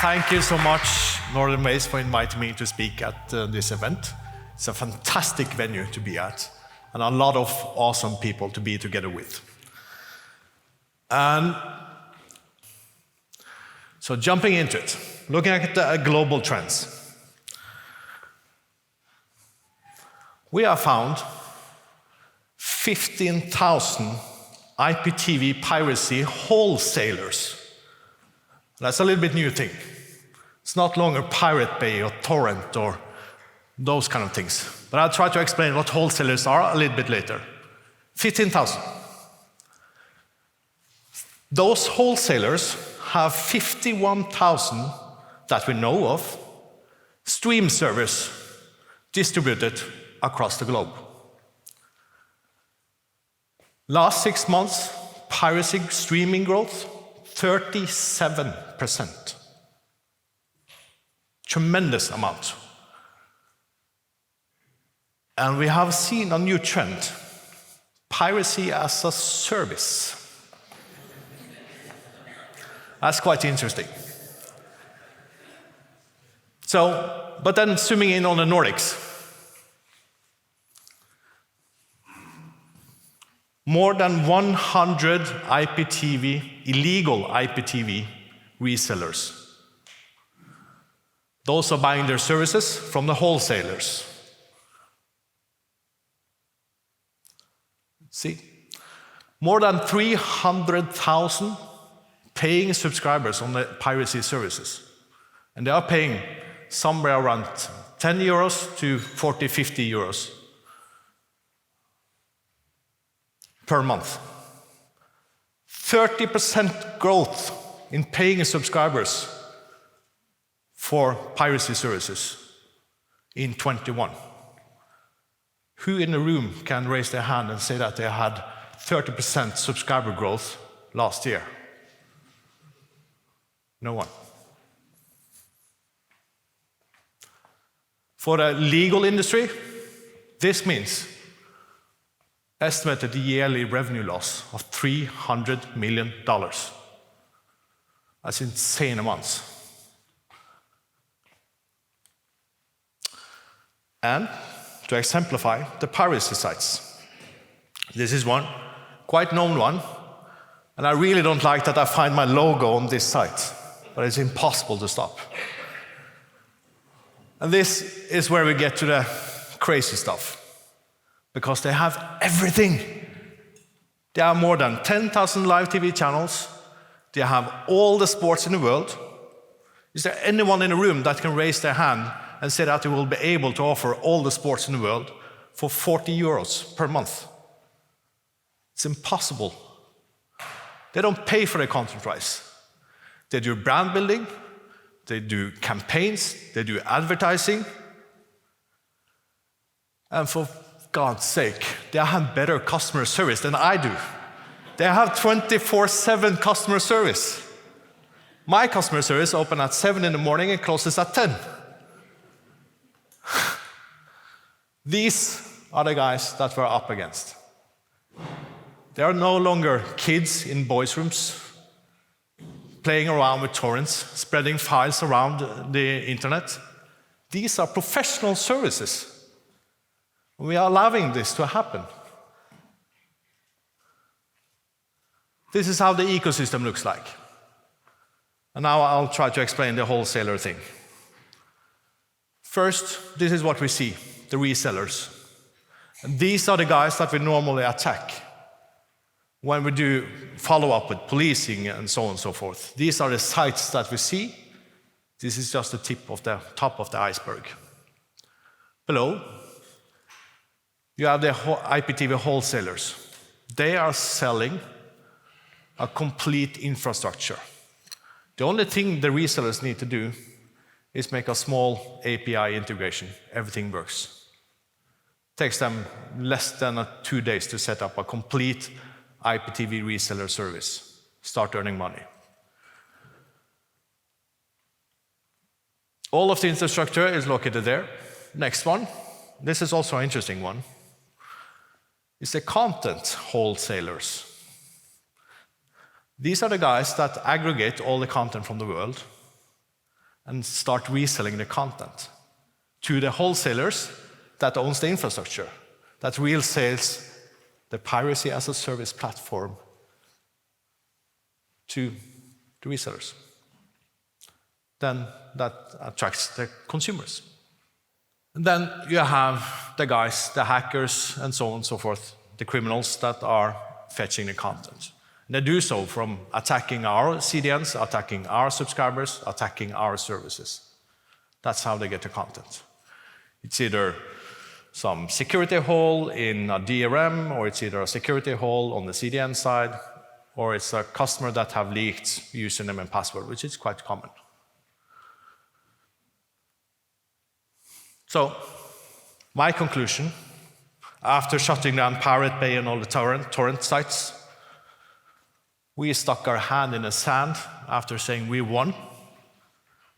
Thank you so much, Northern Ways, for inviting me to speak at this event. It's a fantastic venue to be at, and a lot of awesome people to be together with. And so jumping into it, looking at the global trends. We have found 15,000 IPTV piracy wholesalers. That's a little bit new thing. It's not longer Pirate Bay or Torrent or those kind of things. But I'll try to explain what wholesalers are a little bit later. 15,000. Those wholesalers have 51,000 that we know of stream servers distributed across the globe. Last 6 months, piracy streaming growth, 37%. Tremendous amount. And we have seen a new trend, piracy as a service. That's quite interesting. So, but then zooming in on the Nordics. More than 100 IPTV, illegal IPTV resellers. Those are buying their services from the wholesalers. See? More than 300,000 paying subscribers on the piracy services. And they are paying somewhere around 10 euros to 40, 50 euros per month. 30% growth in paying subscribers for piracy services in 21. Who in the room can raise their hand and say that they had 30% subscriber growth last year? No one. For the legal industry, this means estimated yearly revenue loss of $300 million. That's insane amounts. And to exemplify the piracy sites. This is one, quite known one, and I really don't like that I find my logo on this site, but it's impossible to stop. And this is where we get to the crazy stuff. Because they have everything. They have more than 10,000 live TV channels. They have all the sports in the world. Is there anyone in the room that can raise their hand and say that they will be able to offer all the sports in the world for 40 euros per month? It's impossible. They don't pay for their content rights. They do brand building, they do campaigns, they do advertising, and for God's sake, they have better customer service than I do. They have 24/7 customer service. My customer service opens at 7 in the morning and closes at 10. These are the guys that we're up against. They are no longer kids in boys' rooms playing around with torrents, spreading files around the internet. These are professional services. We are allowing this to happen. This is how the ecosystem looks like. And now I'll try to explain the wholesaler thing. First, this is what we see, the resellers. And these are the guys that we normally attack when we do follow-up with policing and so on and so forth. These are the sites that we see. This is just the top of the iceberg. Below, you have the IPTV wholesalers. They are selling a complete infrastructure. The only thing the resellers need to do is make a small API integration. Everything works. It takes them less than 2 days to set up a complete IPTV reseller service. Start earning money. All of the infrastructure is located there. Next one. This is also an interesting one. It's the content wholesalers. These are the guys that aggregate all the content from the world and start reselling the content to the wholesalers that owns the infrastructure, that resales the Piracy as a service platform to the resellers. Then that attracts the consumers. And then you have the guys, the hackers, and so on and so forth, the criminals that are fetching the content. And they do so from attacking our CDNs, attacking our subscribers, attacking our services. That's how they get the content. It's either some security hole in a DRM, or it's either a security hole on the CDN side, or it's a customer that have leaked username and password, which is quite common. So, my conclusion, after shutting down Pirate Bay and all the torrent sites, we stuck our hand in the sand after saying we won.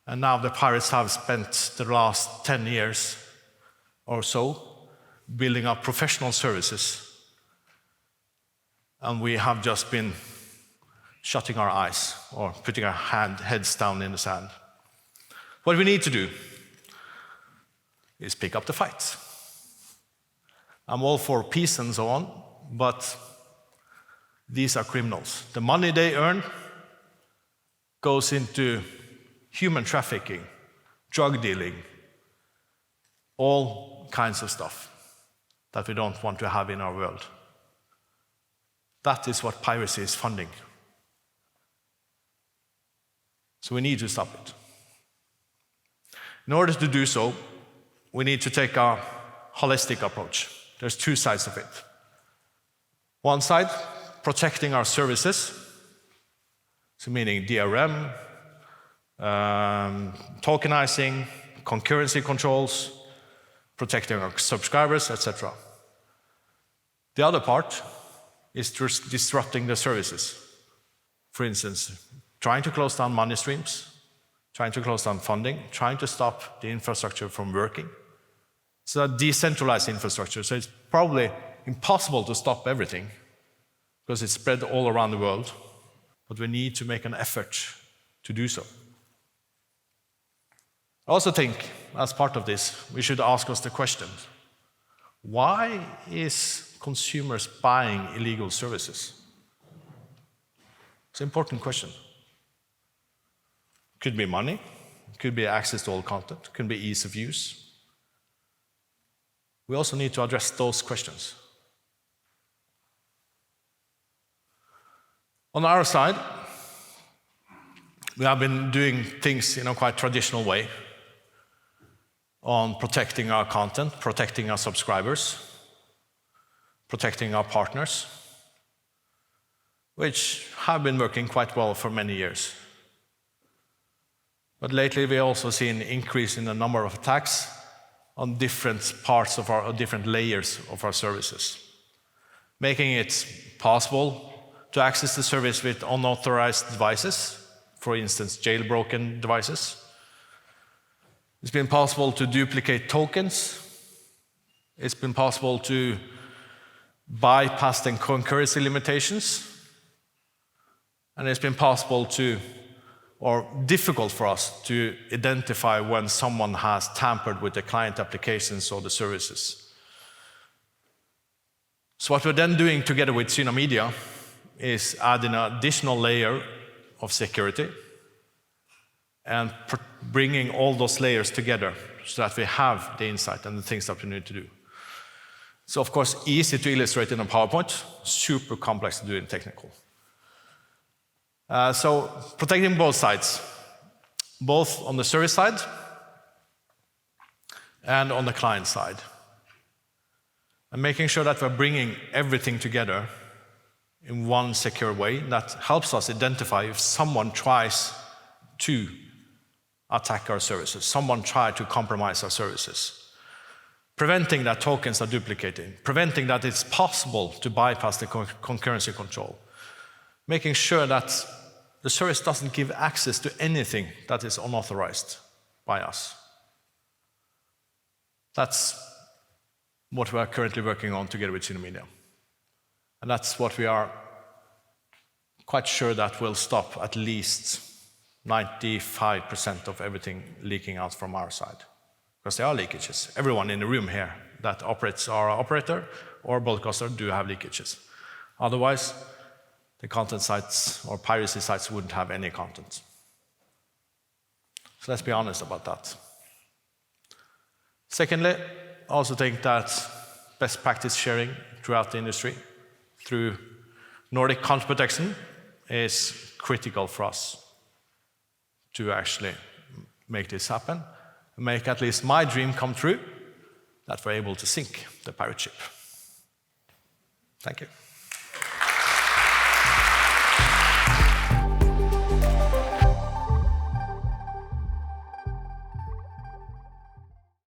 And now the pirates have spent the last 10 years or so building up professional services. And we have just been shutting our eyes or putting our heads down in the sand. What we need to do is pick up the fight. I'm all for peace and so on, but these are criminals. The money they earn goes into human trafficking, drug dealing, all kinds of stuff that we don't want to have in our world. That is what piracy is funding. So we need to stop it. In order to do so, we need to take a holistic approach. There's two sides of it. One side, protecting our services, so meaning DRM, tokenizing, concurrency controls, protecting our subscribers, etc. The other part is disrupting the services. For instance, trying to close down money streams, trying to close down funding, trying to stop the infrastructure from working. It's a decentralized infrastructure, so it's probably impossible to stop everything because it's spread all around the world, but we need to make an effort to do so. I also think, as part of this, we should ask us the question, why is consumers buying illegal services? It's an important question. Could be money, could be access to all content, could be ease of use. We also need to address those questions. On our side, we have been doing things in a quite traditional way on protecting our content, protecting our subscribers, protecting our partners, which have been working quite well for many years. But lately we also see an increase in the number of attacks on different parts of our, different layers of our services, making it possible to access the service with unauthorized devices, for instance, jailbroken devices. It's been possible to duplicate tokens. It's been possible to bypass the concurrency limitations. And it's been possible to, or difficult for us to identify when someone has tampered with the client applications or the services. So what we're then doing together with Syna Media is adding an additional layer of security and bringing all those layers together so that we have the insight and the things that we need to do. So of course, easy to illustrate in a PowerPoint, super complex to do in technical. So protecting both sides, both on the service side and on the client side. And making sure that we're bringing everything together in one secure way that helps us identify if someone tries to attack our services, someone tries to compromise our services. Preventing that tokens are duplicating, preventing that it's possible to bypass the concurrency control. Making sure that the service doesn't give access to anything that is unauthorized by us. That's what we are currently working on together with Syna Media. And that's what we are quite sure that will stop at least 95% of everything leaking out from our side. Because there are leakages. Everyone in the room here that operates our operator or broadcaster do have leakages. Otherwise, the content sites or piracy sites wouldn't have any content. So let's be honest about that. Secondly, I also think that best practice sharing throughout the industry through Nordic content protection is critical for us to actually make this happen, and make at least my dream come true, that we're able to sink the pirate ship. Thank you.